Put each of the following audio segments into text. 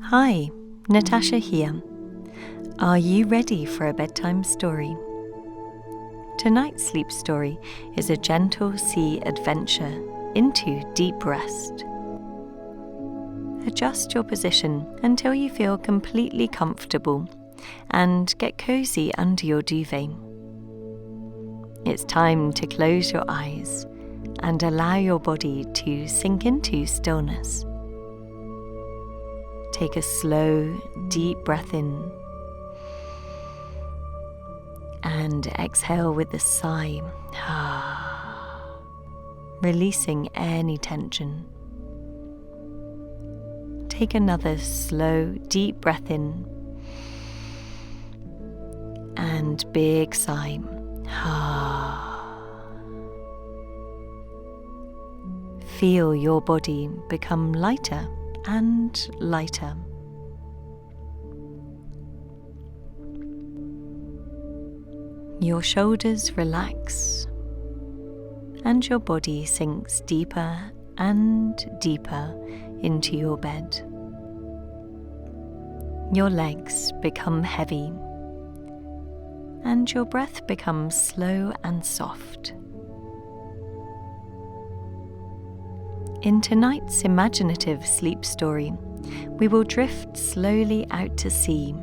Hi, Natasha here. Are you ready for a bedtime story? Tonight's sleep story is a gentle sea adventure into deep rest. Adjust your position until you feel completely comfortable and get cozy under your duvet. It's time to close your eyes and allow your body to sink into stillness. Take a slow, deep breath in and exhale with a sigh, releasing any tension. Take another slow, deep breath in and big sigh. Feel your body become lighter and lighter. Your shoulders relax and your body sinks deeper and deeper into your bed. Your legs become heavy and your breath becomes slow and soft. In tonight's imaginative sleep story, we will drift slowly out to sea,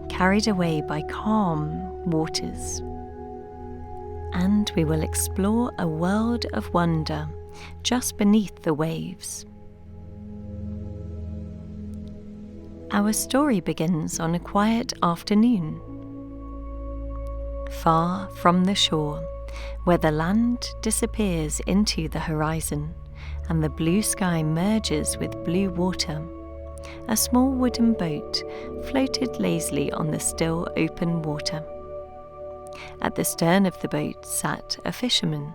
carried away by calm waters. And we will explore a world of wonder just beneath the waves. Our story begins on a quiet afternoon, far from the shore, where the land disappears into the horizon and the blue sky merges with blue water. A small wooden boat floated lazily on the still open water. At the stern of the boat sat a fisherman.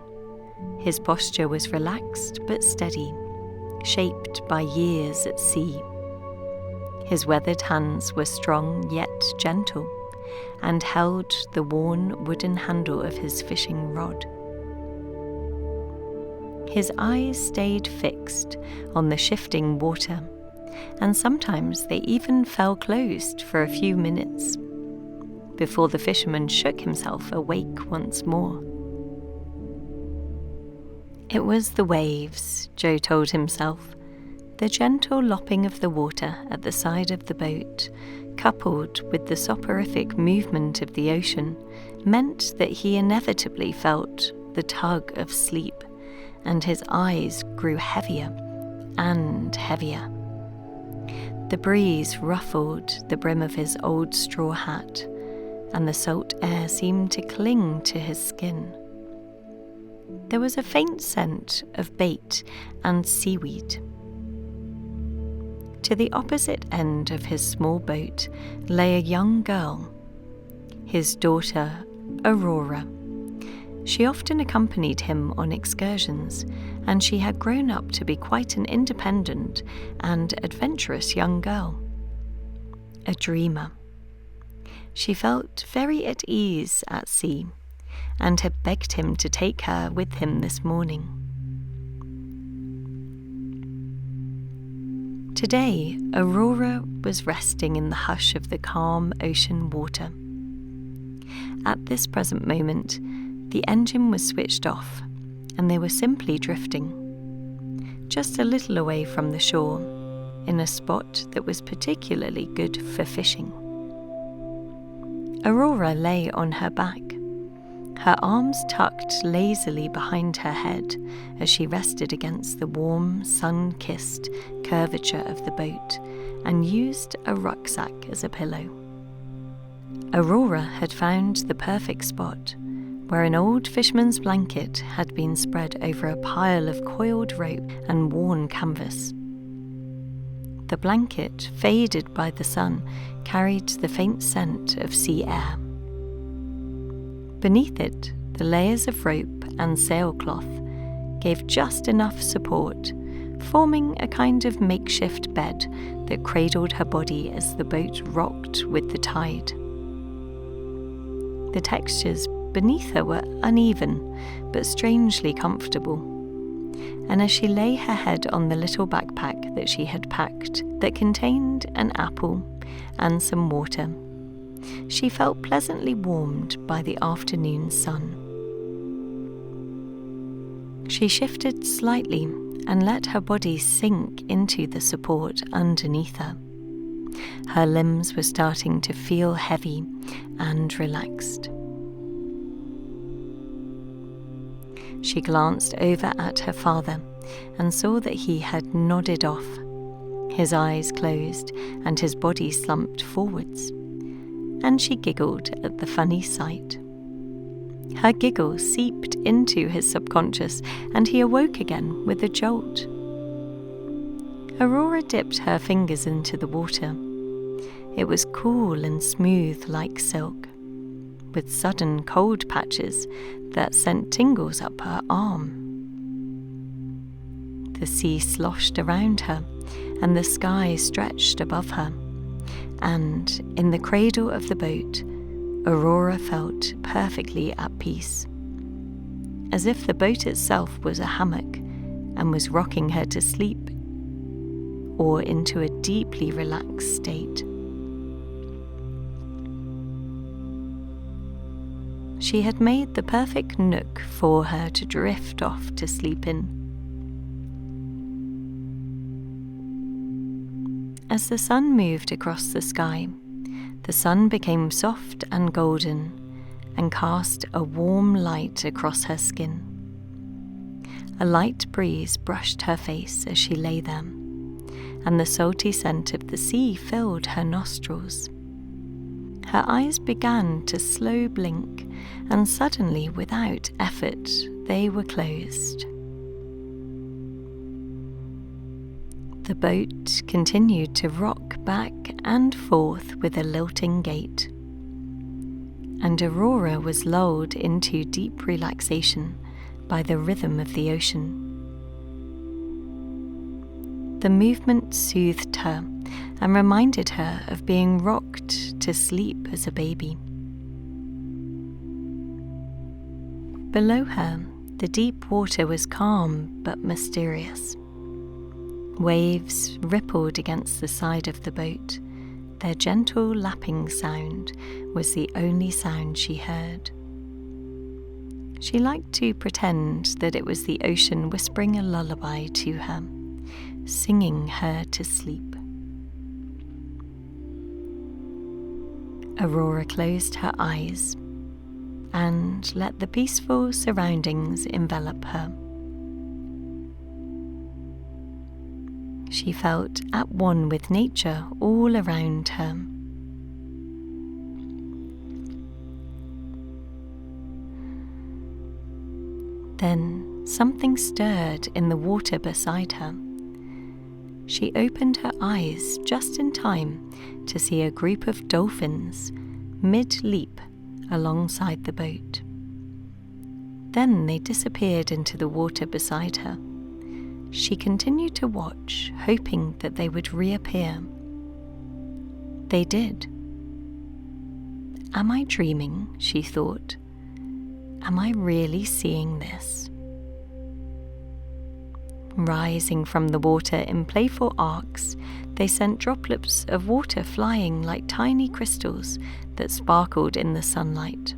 His posture was relaxed but steady, shaped by years at sea. His weathered hands were strong yet gentle, and held the worn wooden handle of his fishing rod. His eyes stayed fixed on the shifting water, and sometimes they even fell closed for a few minutes, before the fisherman shook himself awake once more. It was the waves, Joe told himself. The gentle lopping of the water at the side of the boat, coupled with the soporific movement of the ocean, meant that he inevitably felt the tug of sleep, and his eyes grew heavier and heavier. The breeze ruffled the brim of his old straw hat, and the salt air seemed to cling to his skin. There was a faint scent of bait and seaweed. To the opposite end of his small boat lay a young girl, his daughter, Aurora. She often accompanied him on excursions, and she had grown up to be quite an independent and adventurous young girl. A dreamer. She felt very at ease at sea, and had begged him to take her with him this morning. Today, Aurora was resting in the hush of the calm ocean water. At this present moment, the engine was switched off, and they were simply drifting, just a little away from the shore, in a spot that was particularly good for fishing. Aurora lay on her back, her arms tucked lazily behind her head as she rested against the warm, sun-kissed curvature of the boat and used a rucksack as a pillow. Aurora had found the perfect spot, where an old fisherman's blanket had been spread over a pile of coiled rope and worn canvas. The blanket, faded by the sun, carried the faint scent of sea air. Beneath it, the layers of rope and sailcloth gave just enough support, forming a kind of makeshift bed that cradled her body as the boat rocked with the tide. The textures beneath her were uneven, but strangely comfortable. and as she lay her head on the little backpack that she had packed that contained an apple and some water, she felt pleasantly warmed by the afternoon sun. She shifted slightly and let her body sink into the support underneath her. Her limbs were starting to feel heavy and relaxed. She glanced over at her father and saw that he had nodded off, his eyes closed and his body slumped forwards, and she giggled at the funny sight. Her giggle seeped into his subconscious, and he awoke again with a jolt. Aurora dipped her fingers into the water. It was cool and smooth like silk, with sudden cold patches that sent tingles up her arm. The sea sloshed around her, and the sky stretched above her, and in the cradle of the boat, Aurora felt perfectly at peace, as if the boat itself was a hammock and was rocking her to sleep or into a deeply relaxed state. She had made the perfect nook for her to drift off to sleep in. As the sun moved across the sky, the sun became soft and golden and cast a warm light across her skin. A light breeze brushed her face as she lay there, and the salty scent of the sea filled her nostrils. Her eyes began to slow blink, and suddenly, without effort, they were closed. The boat continued to rock back and forth with a lilting gait, and Aurora was lulled into deep relaxation by the rhythm of the ocean. The movement soothed her and reminded her of being rocked to sleep as a baby. Below her, the deep water was calm but mysterious. Waves rippled against the side of the boat. Their gentle lapping sound was the only sound she heard. She liked to pretend that it was the ocean whispering a lullaby to her, singing her to sleep. Aurora closed her eyes and let the peaceful surroundings envelop her. She felt at one with nature all around her. Then something stirred in the water beside her. She opened her eyes just in time to see a group of dolphins mid-leap alongside the boat. Then they disappeared into the water beside her. She continued to watch, hoping that they would reappear. They did. Am I dreaming? She thought. Am I really seeing this? Rising from the water in playful arcs, they sent droplets of water flying like tiny crystals that sparkled in the sunlight.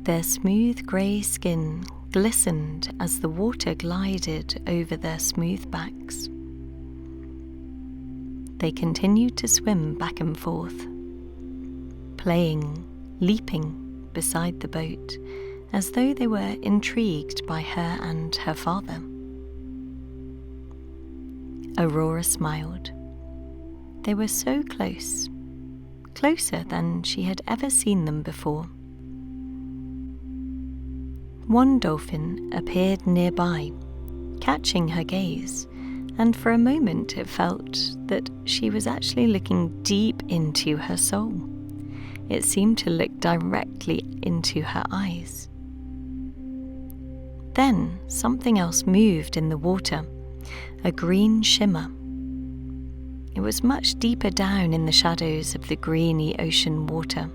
Their smooth grey skin glistened as the water glided over their smooth backs. They continued to swim back and forth, playing, leaping beside the boat, as though they were intrigued by her and her father. Aurora smiled. They were so close, closer than she had ever seen them before. One dolphin appeared nearby, catching her gaze, and for a moment it felt that she was actually looking deep into her soul. It seemed to look directly into her eyes. Then something else moved in the water, a green shimmer. It was much deeper down in the shadows of the greeny ocean water.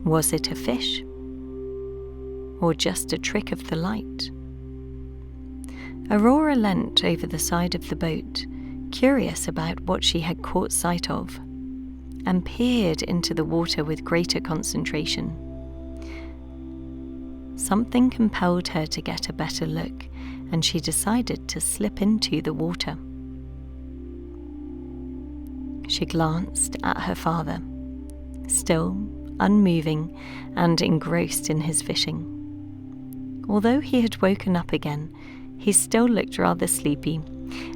Was it a fish? or just a trick of the light? Aurora leant over the side of the boat, curious about what she had caught sight of, and peered into the water with greater concentration. Something compelled her to get a better look, and she decided to slip into the water. She glanced at her father, still unmoving and engrossed in his fishing. Although he had woken up again, he still looked rather sleepy,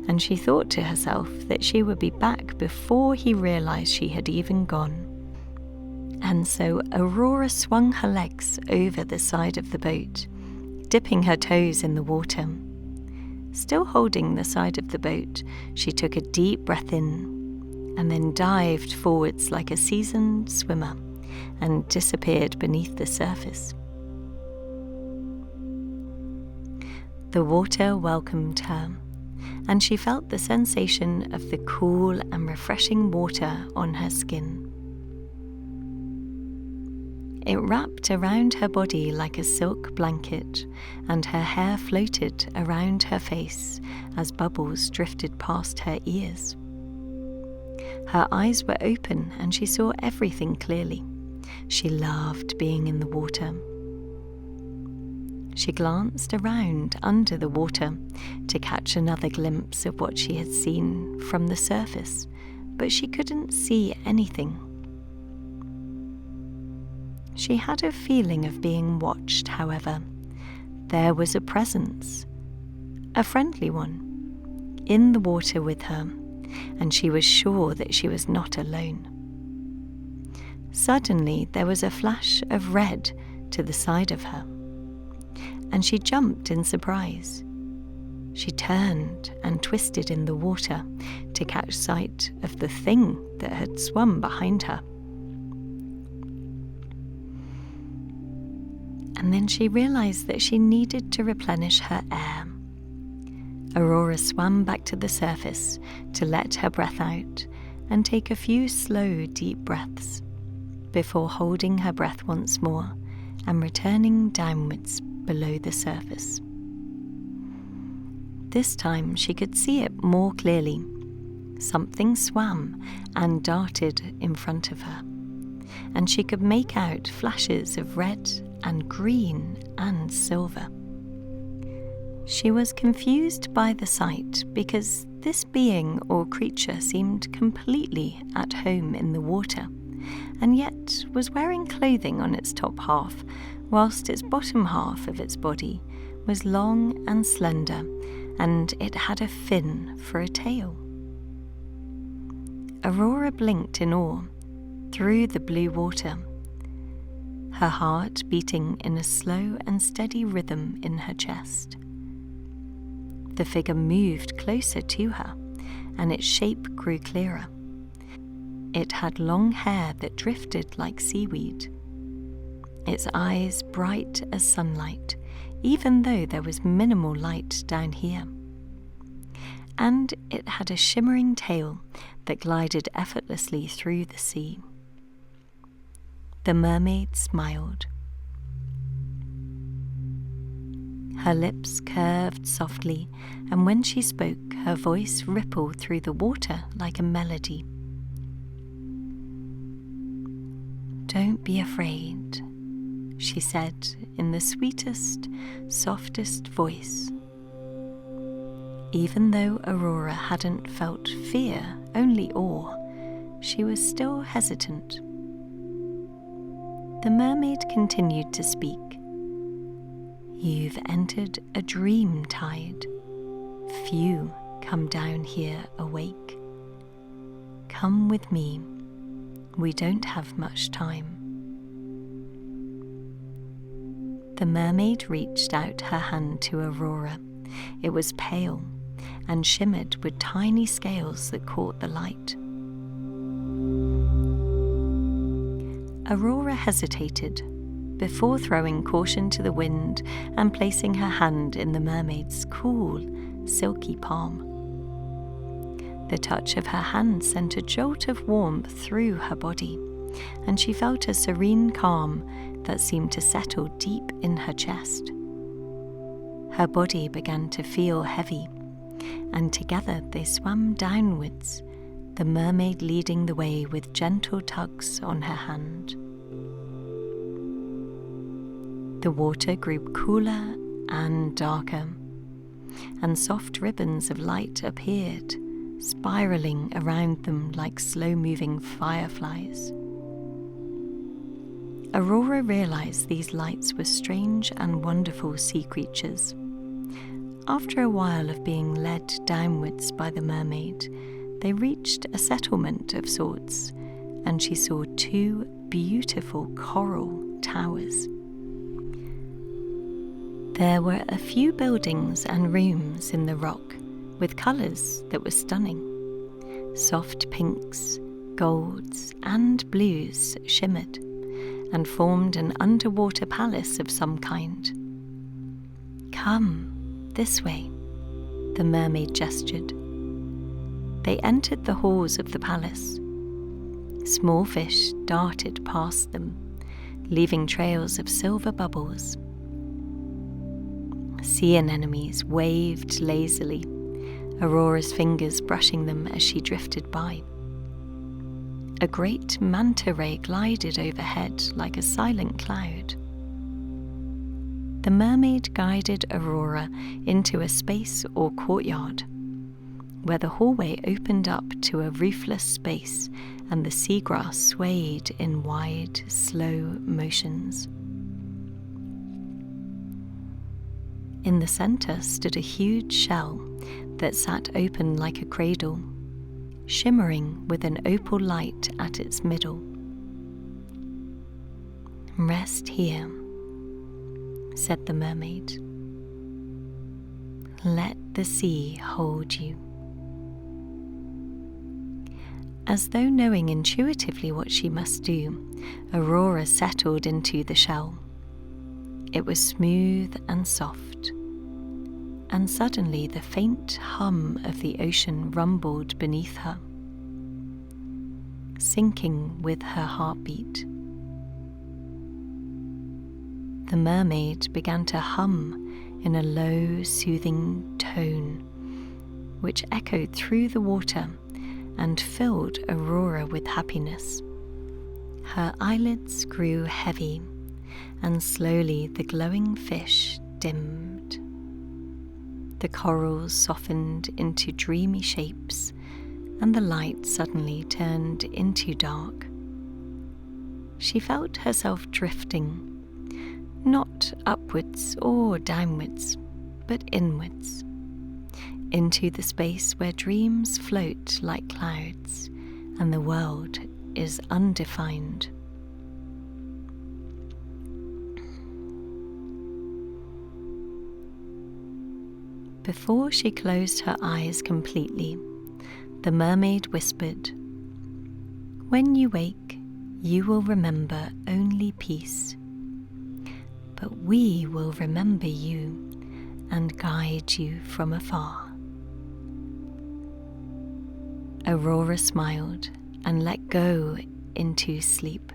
and she thought to herself that she would be back before he realized she had even gone. And so Aurora swung her legs over the side of the boat, dipping her toes in the water. Still holding the side of the boat, she took a deep breath in, and then dived forwards like a seasoned swimmer and disappeared beneath the surface. The water welcomed her, and she felt the sensation of the cool and refreshing water on her skin. It wrapped around her body like a silk blanket, and her hair floated around her face as bubbles drifted past her ears. Her eyes were open and she saw everything clearly. She loved being in the water. She glanced around under the water to catch another glimpse of what she had seen from the surface, but she couldn't see anything. She had a feeling of being watched, however. There was a presence, a friendly one, in the water with her, and she was sure that she was not alone. Suddenly, there was a flash of red to the side of her, and she jumped in surprise. She turned and twisted in the water to catch sight of the thing that had swum behind her. And then she realized that she needed to replenish her air. Aurora swam back to the surface to let her breath out and take a few slow, deep breaths before holding her breath once more and returning downwards below the surface. This time she could see it more clearly. Something swam and darted in front of her, and she could make out flashes of red and green and silver. She was confused by the sight because this being or creature seemed completely at home in the water, and yet was wearing clothing on its top half, whilst its bottom half of its body was long and slender, and it had a fin for a tail. Aurora blinked in awe through the blue water, her heart beating in a slow and steady rhythm in her chest. The figure moved closer to her, and its shape grew clearer. It had long hair that drifted like seaweed, its eyes bright as sunlight, even though there was minimal light down here. And it had a shimmering tail that glided effortlessly through the sea. The mermaid smiled. Her lips curved softly, and when she spoke, her voice rippled through the water like a melody. "Don't be afraid," she said in the sweetest, softest voice. Even though Aurora hadn't felt fear, only awe, she was still hesitant. The mermaid continued to speak. "You've entered a dream tide. Few come down here awake. Come with me. We don't have much time." The mermaid reached out her hand to Aurora. It was pale and shimmered with tiny scales that caught the light. Aurora hesitated before throwing caution to the wind and placing her hand in the mermaid's cool, silky palm. The touch of her hand sent a jolt of warmth through her body, and she felt a serene calm that seemed to settle deep in her chest. Her body began to feel heavy, and together they swam downwards, the mermaid leading the way with gentle tugs on her hand. The water grew cooler and darker, and soft ribbons of light appeared, spiraling around them like slow-moving fireflies. Aurora realized these lights were strange and wonderful sea creatures. After a while of being led downwards by the mermaid, they reached a settlement of sorts, and she saw 2 beautiful coral towers. There were a few buildings and rooms in the rock with colours that were stunning. Soft pinks, golds, and blues shimmered and formed an underwater palace of some kind. "Come, this way," the mermaid gestured. They entered the halls of the palace. Small fish darted past them, leaving trails of silver bubbles. Sea anemones waved lazily, Aurora's fingers brushing them as she drifted by. A great manta ray glided overhead like a silent cloud. The mermaid guided Aurora into a space or courtyard, where the hallway opened up to a roofless space and the seagrass swayed in wide, slow motions. In the center stood a huge shell that sat open like a cradle, shimmering with an opal light at its middle. "Rest here," said the mermaid. "Let the sea hold you." As though knowing intuitively what she must do, Aurora settled into the shell. It was smooth and soft, and suddenly the faint hum of the ocean rumbled beneath her, syncing with her heartbeat. The mermaid began to hum in a low, soothing tone, which echoed through the water and filled Aurora with happiness. Her eyelids grew heavy, and slowly the glowing fish dimmed. The corals softened into dreamy shapes, and the light suddenly turned into dark. She felt herself drifting, not upwards or downwards, but inwards, into the space where dreams float like clouds and the world is undefined. Before she closed her eyes completely, the mermaid whispered, "When you wake, you will remember only peace. But we will remember you and guide you from afar." Aurora smiled and let go into sleep.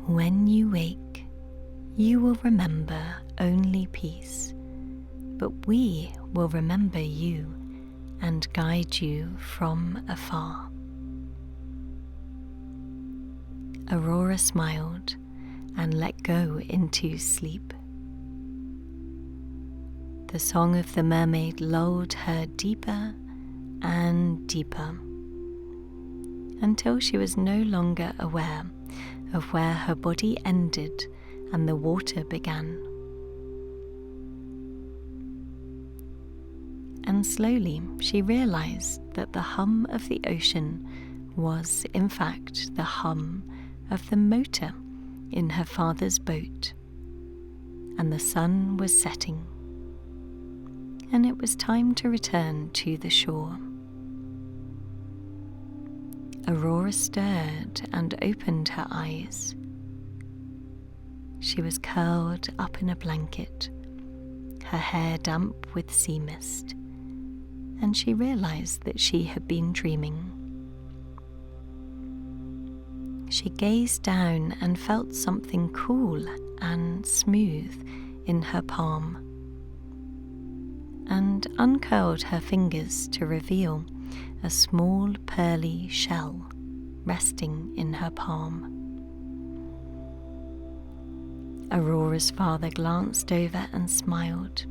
"When you wake, you will remember only peace, but we will remember you and guide you from afar." Aurora smiled and let go into sleep. The song of the mermaid lulled her deeper and deeper, until she was no longer aware of where her body ended and the water began. And slowly she realized that the hum of the ocean was, in fact, the hum of the motor in her father's boat, and the sun was setting, and it was time to return to the shore. Aurora stirred and opened her eyes. She was curled up in a blanket, her hair damp with sea mist, and she realized that she had been dreaming. She gazed down and felt something cool and smooth in her palm, and uncurled her fingers to reveal a small pearly shell resting in her palm. Aurora's father glanced over and smiled,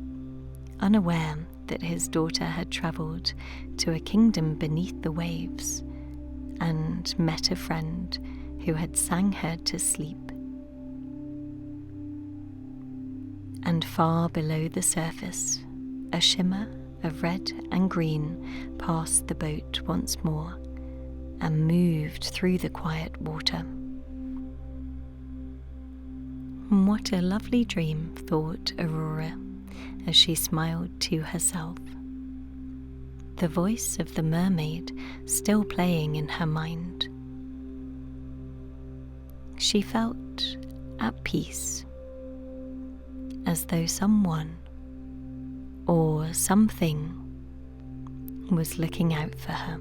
unaware that his daughter had travelled to a kingdom beneath the waves and met a friend who had sang her to sleep. And far below the surface, a shimmer of red and green passed the boat once more and moved through the quiet water. What a lovely dream, thought Aurora, as she smiled to herself, the voice of the mermaid still playing in her mind. She felt at peace, as though someone or something was looking out for her.